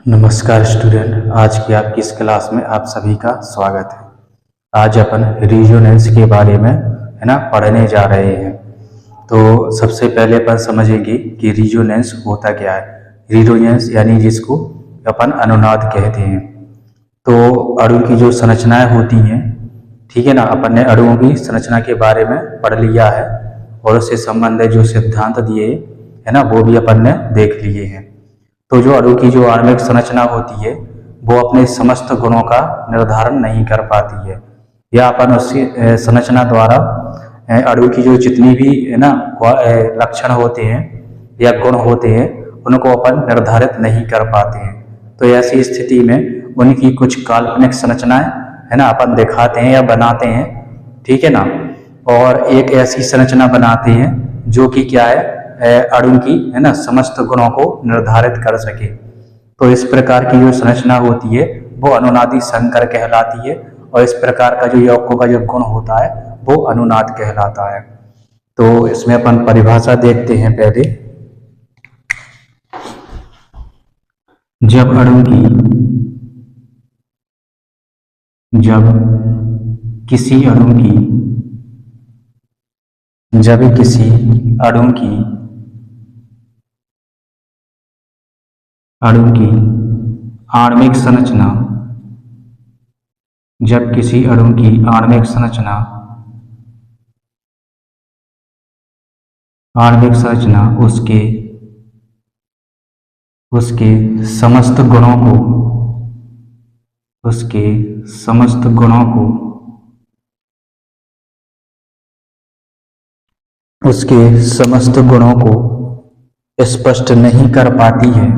नमस्कार स्टूडेंट, आज की आपकी इस क्लास में आप सभी का स्वागत है। आज अपन रिजोनेंस के बारे में पढ़ने जा रहे हैं। तो सबसे पहले अपन समझेंगे कि रिजोनेंस होता क्या है। रिजोनेंस यानी जिसको अपन अनुनाद कहते हैं। तो अणु की जो संरचनाएं होती हैं, ठीक है ना, अपन ने अणुओं की संरचना के बारे में पढ़ लिया है और उससे संबंधित जो सिद्धांत दिए है ना, वो भी अपन ने देख लिए हैं। तो जो अणु की जो आणविक संरचना होती है वो अपने समस्त गुणों का निर्धारण नहीं कर पाती है, या अपन उसकी संरचना द्वारा अणु की जो जितनी भी है ना लक्षण होते हैं या गुण होते हैं उनको अपन निर्धारित नहीं कर पाते हैं। तो ऐसी स्थिति में उनकी कुछ काल्पनिक संरचनाएं है ना अपन दिखाते हैं या बनाते हैं, ठीक है ना। और एक ऐसी संरचना बनाते हैं जो कि क्या है, अणु की है ना समस्त गुणों को निर्धारित कर सके। तो इस प्रकार की जो संरचना होती है वो अनुनादी संकर कहलाती है, और इस प्रकार का जो यौगिकों का जो गुण होता है वो अनुनाद कहलाता है। तो इसमें अपन परिभाषा देखते हैं पहले। जब किसी अणु की आणविक संरचना उसके समस्त गुणों को स्पष्ट नहीं कर पाती है,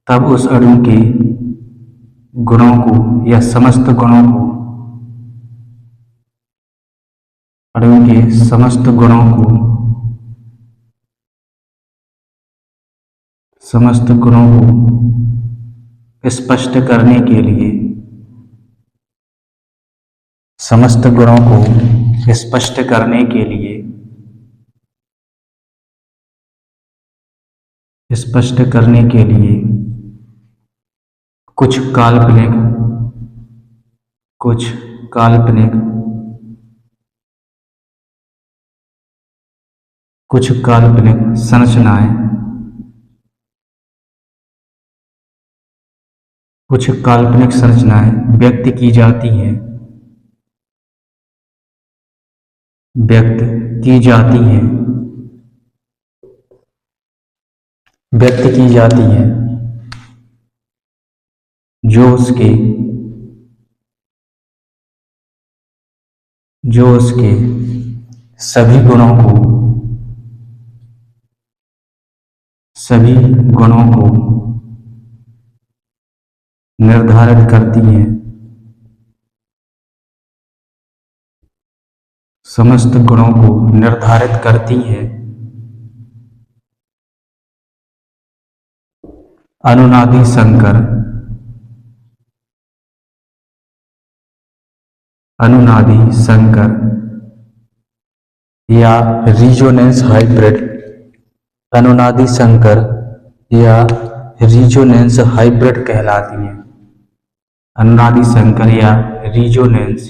तब उस अणु के गुणों को या समस्त गुणों को स्पष्ट करने के लिए कुछ काल्पनिक संरचनाएं व्यक्त की जाती हैं, जो उसके सभी गुणों को निर्धारित करती हैं, अनुनादी संकर या रिजोनेंस हाइब्रिड कहलाती हैं। अनुनादी संकर या रिजोनेंस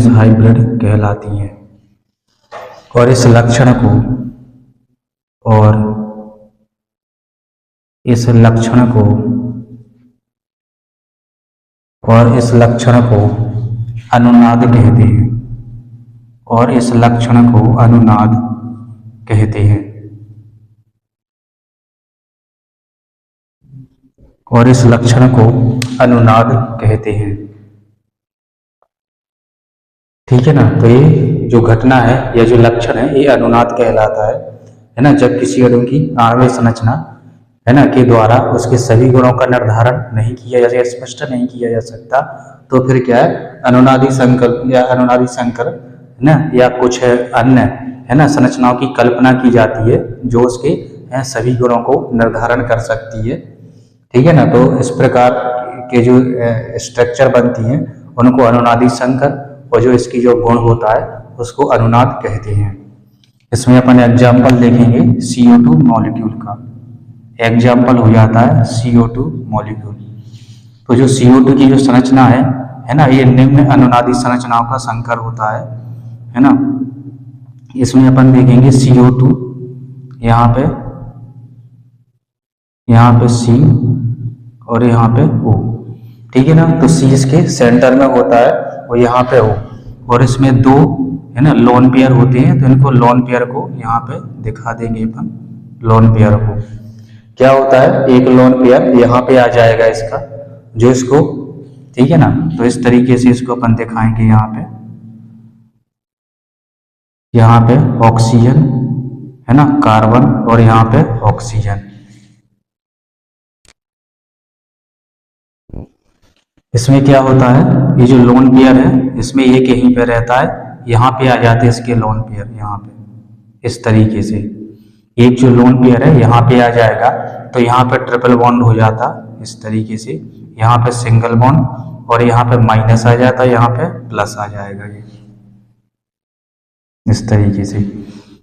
हाइब्रिड कहलाती हैं। और इस लक्षण को अनुनाद कहते हैं, कहते हैं। और इस लक्षण को अनुनाद कहते हैं। ठीक है ना। तो ये जो घटना है या जो लक्षण है ये अनुनाद कहलाता है ना। जब किसी अणु की आणविक संरचना है ना के द्वारा उसके सभी गुणों का निर्धारण नहीं किया जा सकता, स्पष्ट नहीं किया जा सकता, तो फिर क्या है, अनुनादी संकल्प या अनुनादी संकर है ना, या कुछ अन्य है ना संरचनाओं की कल्पना की जाती है जो उसके सभी गुणों को निर्धारण कर सकती है। ठीक है ना। तो इस प्रकार के जो स्ट्रक्चर बनती हैं उनको अनुनादी संकर, और जो इसकी जो गुण होता है उसको अनुनाद कहते हैं। इसमें अपन एग्जाम्पल देखेंगे CO2 मॉलिक्यूल का। एग्जाम्पल हो जाता है CO2 मॉलिक्यूल। तो जो CO2 की जो संरचना है ना, ये निम्न अनुनादी संरचनाओं का संकर होता है ना। इसमें अपन देखेंगे CO2, यहाँ पे C और यहाँ पे O। ठीक है ना। तो C इसके सेंटर में होता है और यहाँ पे O, और इसमें दो है ना लोन पेयर होते हैं। तो इनको लोन पेयर को यहाँ पे दिखा देंगे अपन। लोन पेयर को क्या होता है, एक लोन पेयर यहाँ पे आ जाएगा इसका, जो इसको, ठीक है ना। तो इस तरीके से इसको अपन दिखाएंगे। यहाँ पे ऑक्सीजन है ना, कार्बन, और यहाँ पे ऑक्सीजन। इसमें क्या होता है, ये जो लोन पेयर है इसमें एक यहीं पे रहता है, यहाँ पे आ जाते हैं इसके लोन पेयर। यहाँ पे इस तरीके से एक जो लोन पेयर है यहाँ पे आ जाएगा, तो यहाँ पे ट्रिपल बॉन्ड हो जाता इस तरीके से। यहाँ पे सिंगल बॉन्ड, और यहाँ पे माइनस आ जाता, यहाँ पे प्लस आ जाएगा, ये इस तरीके से।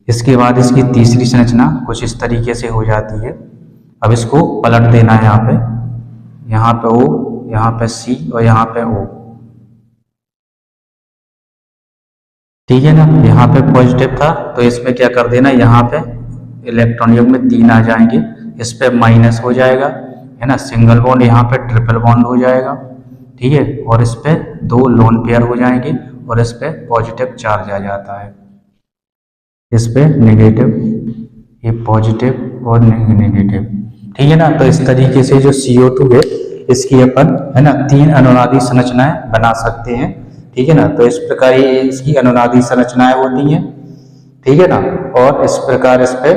इसके बाद इसकी तीसरी संरचना कुछ इस तरीके से हो जाती है। अब इसको पलट देना है, यहाँ पे O, यहाँ पे C और यहाँ पे O। ठीक है ना। यहाँ पे पॉजिटिव था तो इसमें क्या कर देना, यहाँ पे इलेक्ट्रॉन युग्म में 3 आ जाएंगे, इस पे माइनस हो जाएगा है ना, सिंगल बॉन्ड, यहाँ पे ट्रिपल बॉन्ड हो जाएगा। ठीक है। और इस पे 2 लोन पेयर हो जाएंगे, और इस पे पॉजिटिव चार्ज आ जाता है, इस पे नेगेटिव, ये पॉजिटिव और नेगेटिव। ठीक है ना। तो इस तरीके से जो CO2 है इसकी अपन है ना 3 अनुनादी संरचनाएं बना सकते हैं। ठीक है ना। तो इस प्रकार ये इसकी अनुनादी संरचनाएं होती हैं। ठीक है ना। और इस प्रकार इस पे,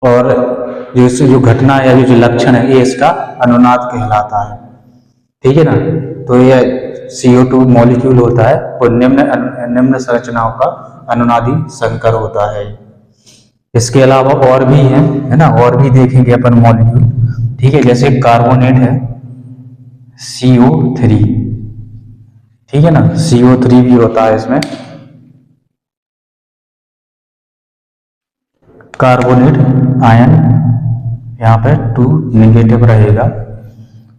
और जो घटना या जो लक्षण है ये इसका अनुनाद कहलाता है। ठीक है ना। तो ये CO2 मॉलिक्यूल होता है और निम्न संरचनाओं का अनुनादी संकर होता है। इसके अलावा और भी है ना, और भी देखेंगे अपन मॉलिक्यूल। ठीक है। जैसे कार्बोनेट है CO3। ठीक है ना। CO3 भी होता है इसमें। कार्बोनेट आयन यहाँ पे 2 नेगेटिव रहेगा।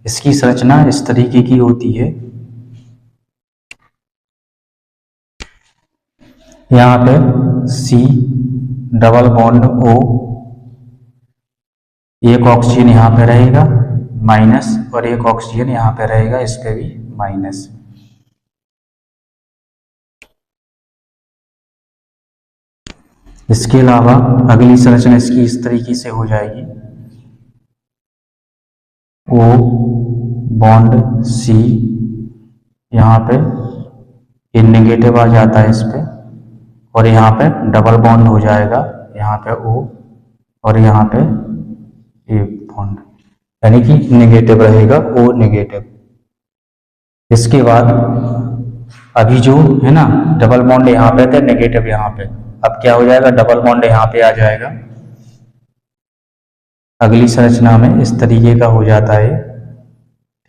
इसकी संरचना इस तरीके की होती है। यहाँ पे C डबल बॉन्ड O, एक ऑक्सीजन यहाँ पे रहेगा माइनस, और एक ऑक्सीजन यहाँ पे रहेगा, इस पे भी माइनस। इसके अलावा अगली संरचना इसकी इस तरीके से हो जाएगी। O बॉन्ड C, यहाँ पे ये नेगेटिव आ जाता है इस पे, और यहाँ पे डबल बॉन्ड हो जाएगा, यहाँ पे O, और यहाँ पे ए बॉन्ड, यानी कि नेगेटिव रहेगा, O नेगेटिव। इसके बाद अभी जो है ना डबल बॉन्ड यहाँ पे थे, नेगेटिव यहाँ पे, अब क्या हो जाएगा, डबल बॉन्ड यहाँ पे आ जाएगा। अगली संरचना में इस तरीके का हो जाता है।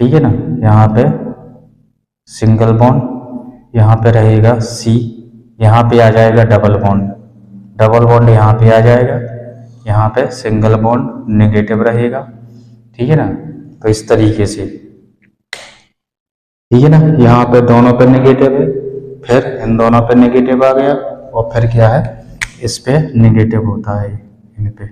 ठीक है ना। यहाँ पे सिंगल बॉन्ड, यहाँ पे रहेगा C, यहाँ पे आ जाएगा डबल बॉन्ड, डबल बॉन्ड यहाँ पे आ जाएगा, यहाँ पे सिंगल बॉन्ड नेगेटिव रहेगा। ठीक है ना। तो इस तरीके से, ठीक है ना, यहाँ पे दोनों पे नेगेटिव है, फिर इन दोनों पे नेगेटिव आ गया, और फिर क्या है, इस पे नेगेटिव होता है इन पे।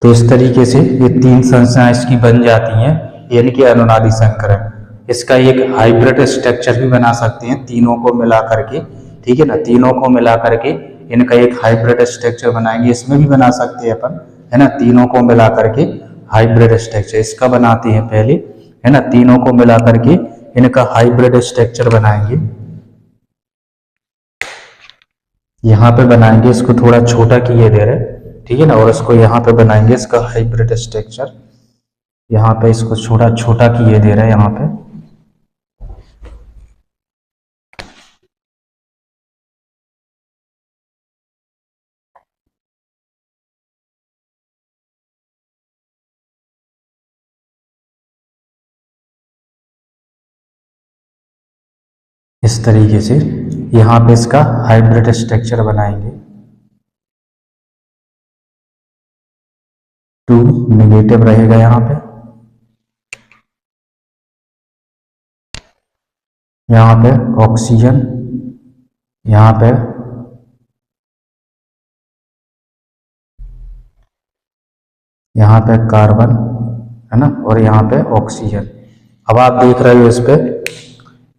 तो इस तरीके से ये 3 संरचनाएं इसकी बन जाती हैं, यानी कि अनुनादी संकरण। इसका एक हाइब्रिड स्ट्रक्चर भी बना सकते हैं तीनों को मिला करके। ठीक है ना। तीनों को मिला करके इनका एक हाइब्रिड स्ट्रक्चर बनाएंगे, इसमें भी बना सकते हैं अपन, है ना। तीनों को मिला करके हाइब्रिड स्ट्रक्चर इसका बनाते हैं पहले, है ना। तीनों को मिला करके इनका हाइब्रिड स्ट्रक्चर बनाएंगे। यहाँ पे बनाएंगे, इसको थोड़ा छोटा किए दे रहे, ठीक है ना। और इसको यहाँ पे बनाएंगे इसका हाइब्रिड स्ट्रक्चर, यहाँ पे इसको छोटा छोटा किए दे रहे हैं यहाँ पे। इस तरीके से यहाँ पे इसका हाइब्रिड स्ट्रक्चर बनाएंगे। 2 नेगेटिव रहेगा यहाँ पे, यहाँ पे ऑक्सीजन, यहाँ पे कार्बन, है ना, और यहाँ पे ऑक्सीजन। अब आप देख रहे हो इस पे,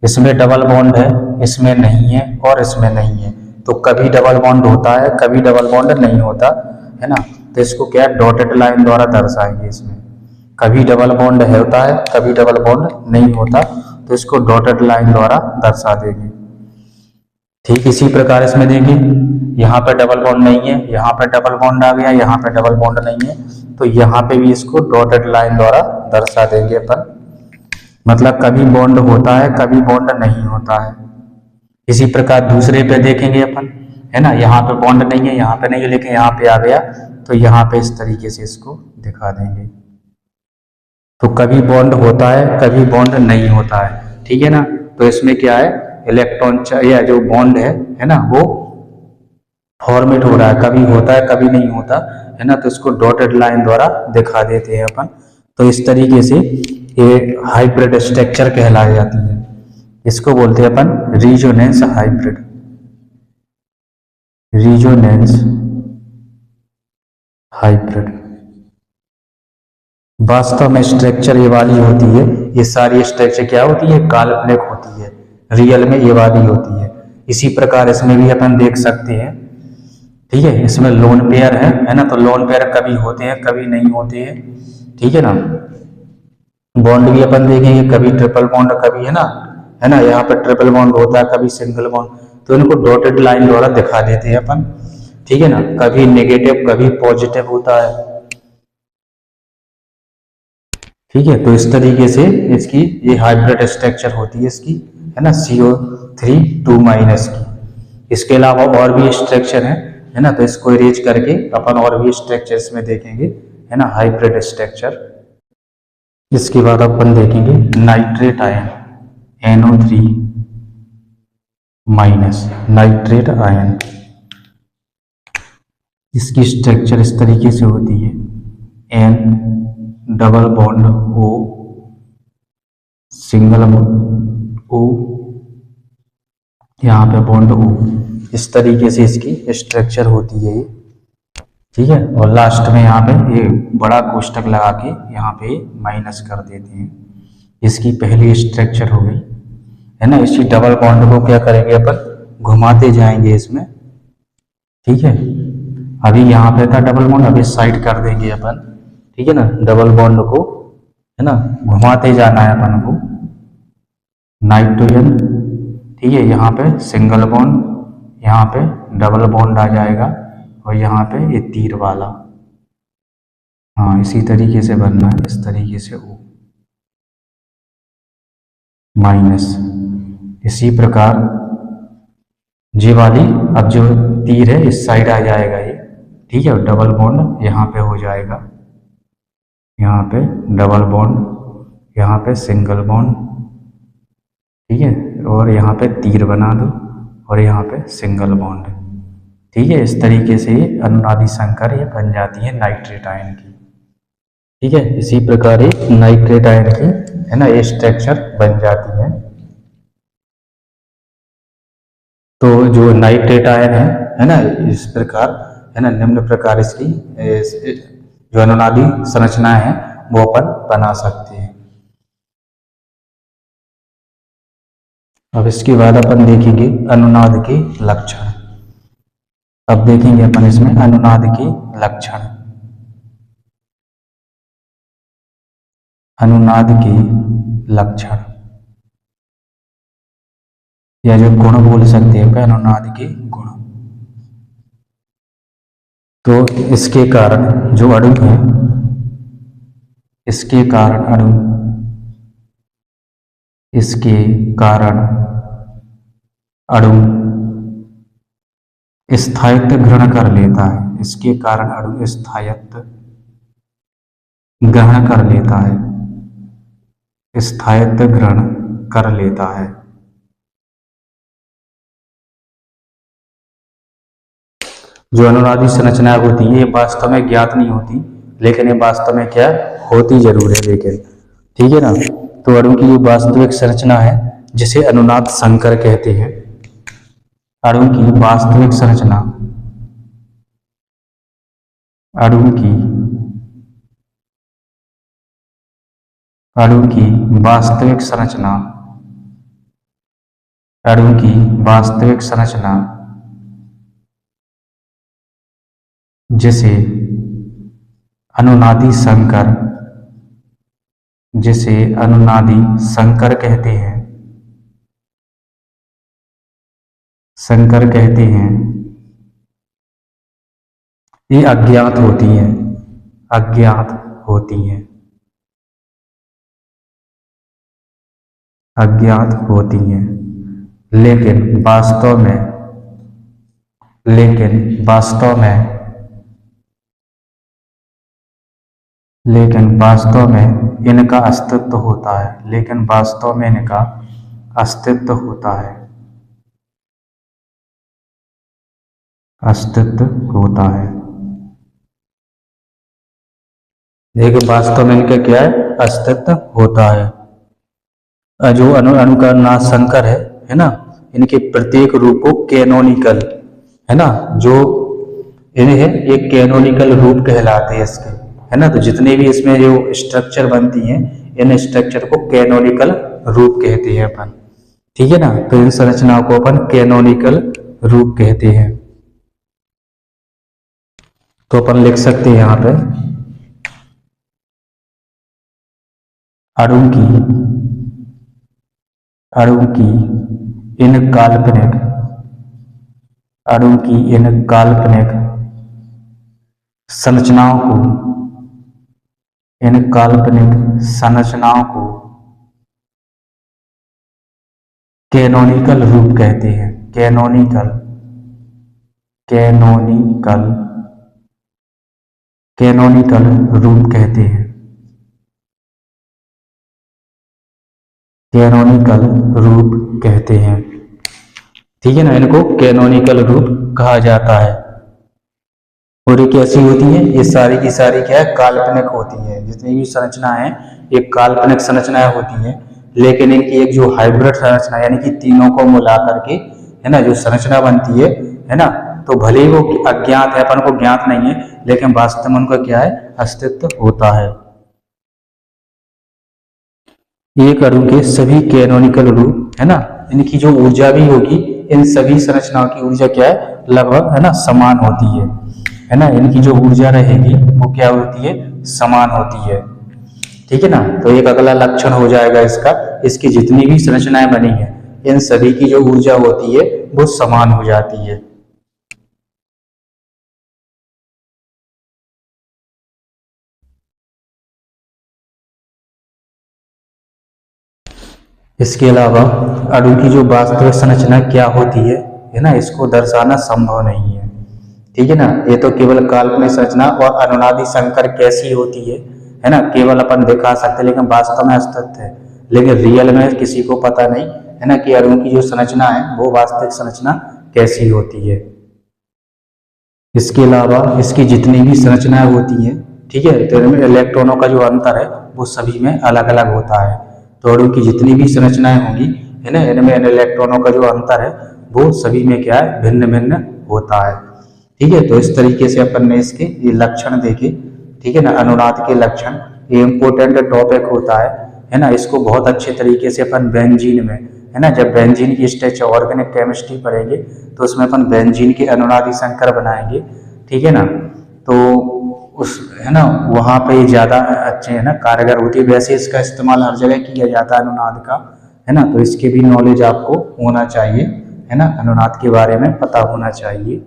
इसमें डबल बॉन्ड है, इसमें नहीं है और इसमें नहीं है। तो कभी डबल बॉन्ड होता है, कभी डबल बॉन्ड नहीं होता, है ना। तो इसको क्या है, डॉटेड लाइन द्वारा दर्शाएंगे। इसमें कभी डबल बॉन्ड होता है, कभी डबल बॉन्ड नहीं होता, तो इसको डॉटेड लाइन द्वारा दर्शा देंगे। ठीक इसी प्रकार इसमें देखिए, यहाँ पे डबल बॉन्ड नहीं है, यहाँ पे डबल बॉन्ड आ गया, यहाँ पे डबल बॉन्ड नहीं है, तो यहाँ पे भी इसको डॉटेड लाइन द्वारा दर्शा देंगे अपन। मतलब कभी बॉन्ड होता है, कभी बॉन्ड नहीं होता है। इसी प्रकार दूसरे पे देखेंगे अपन, है ना। यहाँ पे बॉन्ड नहीं है, यहाँ पे नहीं है, लेकिन यहाँ पे आ गया, तो यहाँ पे इस तरीके से इसको दिखा देंगे। तो कभी बॉन्ड होता है, कभी बॉन्ड नहीं होता है, ठीक है ना। तो इसमें क्या है, इलेक्ट्रॉन या जो बॉन्ड है ना, वो फॉर्मेट हो रहा है, कभी होता है कभी नहीं होता, है ना। तो इसको डॉटेड लाइन द्वारा दिखा देते हैं अपन। तो इस तरीके से ये हाइब्रिड स्ट्रक्चर कहलाई जाती है। इसको बोलते हैं अपन रिजोनेंस हाइब्रिड, रिजोनेंस हाइब्रिड। वास्तव में स्ट्रक्चर ये वाली होती है, ये सारी स्ट्रक्चर क्या होती है, काल्पनिक होती है, रियल में ये वाली होती है। इसी प्रकार इसमें भी अपन देख सकते हैं, ठीक है। इसमें लोन पेयर है ना। तो लोन पेयर कभी होते हैं, कभी नहीं होते हैं, ठीक है ना। बॉन्ड भी अपन देखेंगे, कभी ट्रिपल बॉन्ड, कभी, है ना, यहाँ पर ट्रिपल बॉन्ड होता है, कभी सिंगल बॉन्ड। तो इनको डॉटेड लाइन द्वारा दिखा देते हैं अपन, ठीक है ना। कभी नेगेटिव, कभी पॉजिटिव होता है, ठीक है। तो इस तरीके से इसकी ये हाइब्रिड स्ट्रक्चर होती है इसकी, है ना, CO3 2- की। इसके अलावा और भी स्ट्रक्चर है ना। तो इसको इरेज करके अपन और भी स्ट्रक्चर्स में देखेंगे, है ना, हाइब्रिड स्ट्रक्चर। इसके बाद अपन देखेंगे nitrate ion, NO3-, nitrate ion. इसकी स्ट्रक्चर इस तरीके से होती है, N double bond O, single O, यहाँ पे बॉन्ड O। इस तरीके से इसकी स्ट्रक्चर होती है ये, ठीक है। और लास्ट में यहाँ पे ये बड़ा कोष्टक लगा के यहाँ पे माइनस कर देते हैं। इसकी पहली स्ट्रक्चर हो गई, है ना। इसी डबल बॉन्ड को क्या करेंगे अपन, घुमाते जाएंगे इसमें, ठीक है। अभी यहाँ पे था डबल बॉन्ड, अभी साइड कर देंगे अपन, ठीक है ना। डबल बॉन्ड को, है ना, घुमाते जाना है अपन को। नाइट्रोजन, ठीक है, यहाँ पे सिंगल बॉन्ड, यहाँ पे डबल बॉन्ड आ जाएगा, और यहाँ पे ये तीर वाला, हाँ इसी तरीके से बनना है, इस तरीके से O माइनस। इसी प्रकार जी वाली, अब जो तीर है इस साइड आ जाएगा ये, ठीक है। डबल बॉन्ड यहाँ पे हो जाएगा, यहाँ पे डबल बॉन्ड, यहाँ पे सिंगल बॉन्ड, ठीक है। और यहाँ पे तीर बना दो, और यहाँ पे सिंगल बॉन्ड, ठीक है। इस तरीके से अनुनादी संकर ये बन जाती है नाइट्रेट आयन की, ठीक है। इसी प्रकार ये नाइट्रेट आयन की, है ना, ये स्ट्रक्चर बन जाती है। तो जो नाइट्रेट आयन है ना, इस प्रकार, है ना, निम्न प्रकार इसकी जो अनुनादी संरचनाएं हैं वो अपन बना सकते हैं। अब इसके बाद अपन देखेंगे अनुनाद के लक्षण। अब देखेंगे अपन इसमें अनुनाद के लक्षण। अनुनाद के लक्षण या जो गुण बोल सकते हैं अपन अनुनाद के गुण। तो इसके कारण जो अणु है, इसके कारण अणु, इसके कारण अणु स्थायित्व ग्रहण कर लेता है। इसके कारण अणु स्थायित्व ग्रहण कर लेता है। स्थायित्व ग्रहण कर लेता है। जो अनुनादी संरचनाएं होती हैं ये वास्तव में ज्ञात नहीं होती, लेकिन ये वास्तव में क्या होती जरूर है, लेकिन ठीक है ना। तो अणु की जो वास्तविक संरचना है जिसे अनुनाद संकर कहते हैं, अणु की वास्तविक संरचना, अणु की वास्तविक संरचना, अणु की वास्तविक संरचना जिसे अनुनादी संकर, जिसे अनुनादी संकर कहते हैं, संकर कहते हैं, ये अज्ञात होती हैं, अज्ञात होती हैं, अज्ञात होती हैं। लेकिन वास्तव में इनका अस्तित्व होता है। लेकिन वास्तव में इनका अस्तित्व होता है, अस्तित्व होता है। लेकिन वास्तव में इनका क्या है, अस्तित्व होता है। जो अणु का नाम संकर है ना, इनके प्रत्येक रूप को कैनोनिकल है ना, जो इन्हें एक कैनोनिकल रूप कहलाते हैं इसके, है ना। तो जितने भी इसमें जो स्ट्रक्चर बनती हैं, इन स्ट्रक्चर को कैनोनिकल रूप कहते हैं अपन, ठीक है ना। तो इन संरचनाओं को अपन कैनोनिकल रूप कहते हैं। तो अपन लिख सकते हैं यहाँ पे अणु की इन काल्पनिक, अणु की इन काल्पनिक संरचनाओं को, इन काल्पनिक संरचनाओं को कैनोनिकल रूप कहते हैं। कैनोनिकल रूप कहते हैं। कैनोनिकल रूप कहते हैं, ठीक है ना। इनको कैनोनिकल रूप कहा जाता है। और ये कैसी होती है, ये सारी की सारी क्या है, काल्पनिक होती है। जितनी भी संरचना है ये काल्पनिक संरचनाएं होती हैं। लेकिन इनकी एक जो हाइब्रिड संरचना यानी कि तीनों को मिला करके है ना जो संरचना बनती है ना, तो भले ही वो अज्ञात है, अपन को ज्ञात नहीं है, लेकिन वास्तव में उनका क्या है, अस्तित्व होता है। एक अणु के सभी कैनोनिकल रूप है ना, इनकी जो ऊर्जा भी होगी, इन सभी संरचनाओं की ऊर्जा क्या है, लगभग है ना समान होती है ना। इनकी जो ऊर्जा रहेगी वो क्या होती है, समान होती है, ठीक है ना। तो एक अगला लक्षण हो जाएगा इसका, इसकी जितनी भी संरचनाएं बनी है इन सभी की जो ऊर्जा होती है वो समान हो जाती है। इसके अलावा अणु की जो वास्तविक संरचना क्या होती है ना, इसको दर्शाना संभव नहीं है, ठीक है ना। ये तो केवल काल्पनिक संरचना और अनुनादी संकर कैसी होती है ना, केवल अपन दिखा सकते, लेकिन वास्तव में अस्तित्व है, लेकिन रियल में किसी को पता नहीं है ना कि अणु की जो संरचना है वो वास्तविक संरचना कैसी होती है। इसके अलावा इसकी जितनी भी संरचनाएं होती हैं, ठीक है, तो इनमें इलेक्ट्रॉनों का जो अंतर है वो सभी में अलग अलग होता है। तो अणु की जितनी भी संरचनाएं होंगी है ना, इनमें इलेक्ट्रॉनों का जो अंतर है वो सभी में क्या है, भिन्न भिन्न होता है, ठीक है। तो इस तरीके से अपन ने इसके ये लक्षण देखे, ठीक है ना। अनुनाद के लक्षण ये इम्पोर्टेंट टॉपिक होता है ना। इसको बहुत अच्छे तरीके से अपन बेंजीन में है ना, जब बेंजीन की स्ट्रेच ऑर्गेनिक केमिस्ट्री पढ़ेंगे तो उसमें अपन बेंजीन के अनुनादी संकर बनाएंगे, ठीक है ना। तो उस, है ना, वहाँ पे ज़्यादा अच्छे, है ना, कारगर होती है। वैसे इसका इस्तेमाल हर जगह किया जाता है अनुनाद का, है ना, तो इसके भी नॉलेज आपको होना चाहिए, है ना, अनुनाद के बारे में पता होना चाहिए।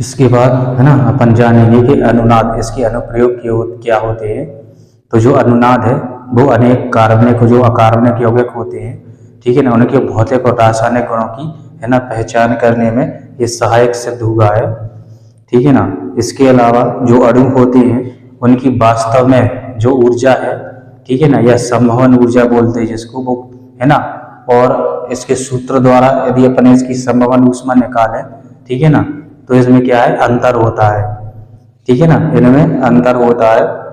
इसके बाद, है ना, अपन जानेंगे कि अनुनाद, इसके अनुप्रयोग क्या होते हैं। तो जो अनुनाद है वो अनेक कार्बनिक जो अकार्बनिक यौगिक होते हैं, ठीक है ना, उनके भौतिक और रासायनिक गुणों की, है ना, पहचान करने में ये सहायक सिद्ध हुआ है, ठीक है ना। इसके अलावा जो अणु होते हैं उनकी वास्तव में जो ऊर्जा है, ठीक है ना, या संवहन ऊर्जा बोलते हैं जिसको, वो, है ना, और इसके सूत्र द्वारा यदि अपन इसकी संवहन ऊष्मा निकालें, ठीक है ना, तो इसमें क्या है, अंतर होता है, ठीक है ना, इनमें अंतर होता है।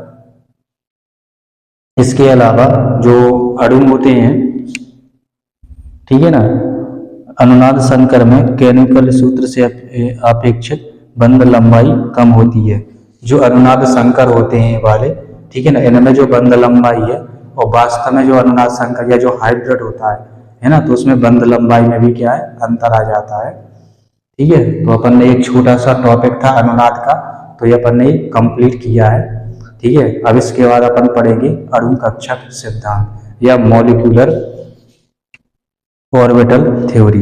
इसके अलावा जो अणु होते हैं, ठीक है ना, अनुनाद संकर में केमिकल सूत्र से अपेक्षित बंध लंबाई कम होती है। जो अनुनाद संकर होते हैं वाले, ठीक है ना, इनमें जो बंध लंबाई है, और वास्तव में जो अनुनाद संकर या जो हाइब्रिड होता है ना, तो उसमें बंध लंबाई में भी क्या है, अंतर आ जाता है, ठीक है। तो अपन ने एक छोटा सा टॉपिक था अनुनाद का, तो ये अपन ने कंप्लीट किया है, ठीक है। अब इसके बाद अपन पढ़ेंगे अणु कक्षक सिद्धांत या मॉलिक्यूलर ऑर्बिटल थ्योरी,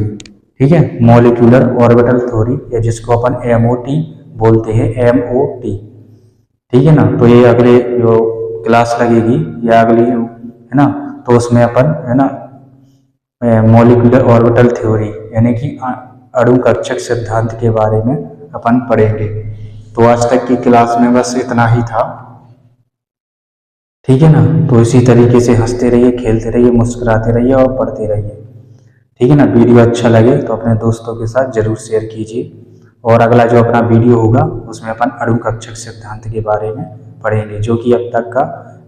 ठीक है, मॉलिक्यूलर ऑर्बिटल थ्योरी, या जिसको अपन MOT बोलते हैं, MOT, ठीक है ना। तो ये अगले जो क्लास लगेगी या अगली जो, है ना, तो उसमें अपन, है ना, मॉलिक्यूलर ऑर्बिटल थ्योरी यानी कि अणु कक्षक सिद्धांत के बारे में अपन पढ़ेंगे। तो आज तक की क्लास में बस इतना ही था, ठीक है ना। तो इसी तरीके से हंसते रहिए, खेलते रहिए, मुस्कुराते रहिए और पढ़ते रहिए, ठीक है ना। वीडियो अच्छा लगे तो अपने दोस्तों के साथ जरूर शेयर कीजिए, और अगला जो अपना वीडियो होगा उसमें अपन अणु कक्षक सिद्धांत के बारे में पढ़ेंगे, जो कि अब तक का,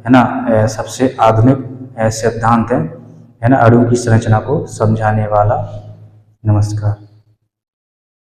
है ना, सबसे आधुनिक सिद्धांत है ना, अणु की संरचना को समझाने वाला। नमस्कार।